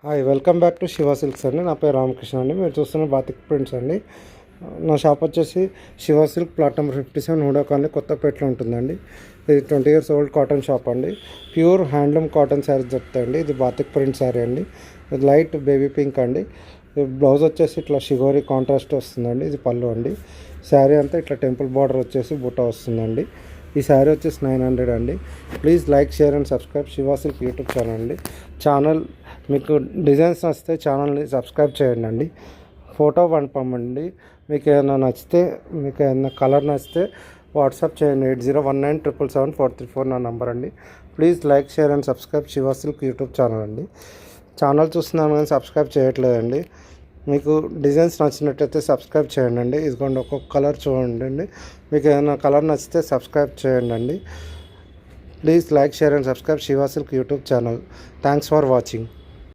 Hi welcome back to Shiva silks అండి. నా పేరు రామకృష్ణ అండి. మీరు చూస్తున్న బాతిక్ ప్రింట్స్ అండి. నా షాప్ వచ్చేసి Shiva silk plot number 57 Huda colony కొత్తపేటలో ఉంటుందండి. ఇది 20 years ఓల్డ్ కాటన్ షాప్ అండి. ప్యూర్ హ్యాండ్లూమ్ కాటన్ శారీస్ దొరుకుతాయండి. ఇది బాతిక్ ప్రింట్ శారీ అండి. ఇది లైట్ బేబీ పింక్ అండి. బ్లౌజ్ వచ్చేసి ఇట్లా షిగోరీ కాంట్రాస్ట్ వస్తుందండి. ఇది పళ్ళు అండి. శారీ అంతా ఇట్లా టెంపుల్ బార్డర్ వచ్చేసి బుట్ట వస్తుందండి. ఈ శారీ వచ్చేసి 900 అండి. Please like, share and subscribe Shiva silk YouTube channel అండి. ఛానల్ మీకు డిజైన్స్ నచ్చితే ఛానల్ని సబ్స్క్రైబ్ చేయండి అండి. ఫోటో పంపండి. మీకు ఏమైనా నచ్చితే, మీకు ఏమైనా కలర్ నచ్చితే వాట్సాప్ చేయండి. 8019777434 నా నంబర్ అండి. Please like, share and subscribe Shiva silk YouTube channel అండి. ఛానల్ చూస్తున్నాను కానీ సబ్స్క్రైబ్ చేయట్లేదండి. మీకు డిజైన్స్ నచ్చినట్టయితే సబ్స్క్రైబ్ చేయండి అండి. ఇదిగోండి ఒక్కొక్క కలర్ చూడండి. మీకు ఏమైనా కలర్ నచ్చితే సబ్స్క్రైబ్ చేయండి అండి. Please like, share and subscribe Shiva silk YouTube channel. Thanks for watching.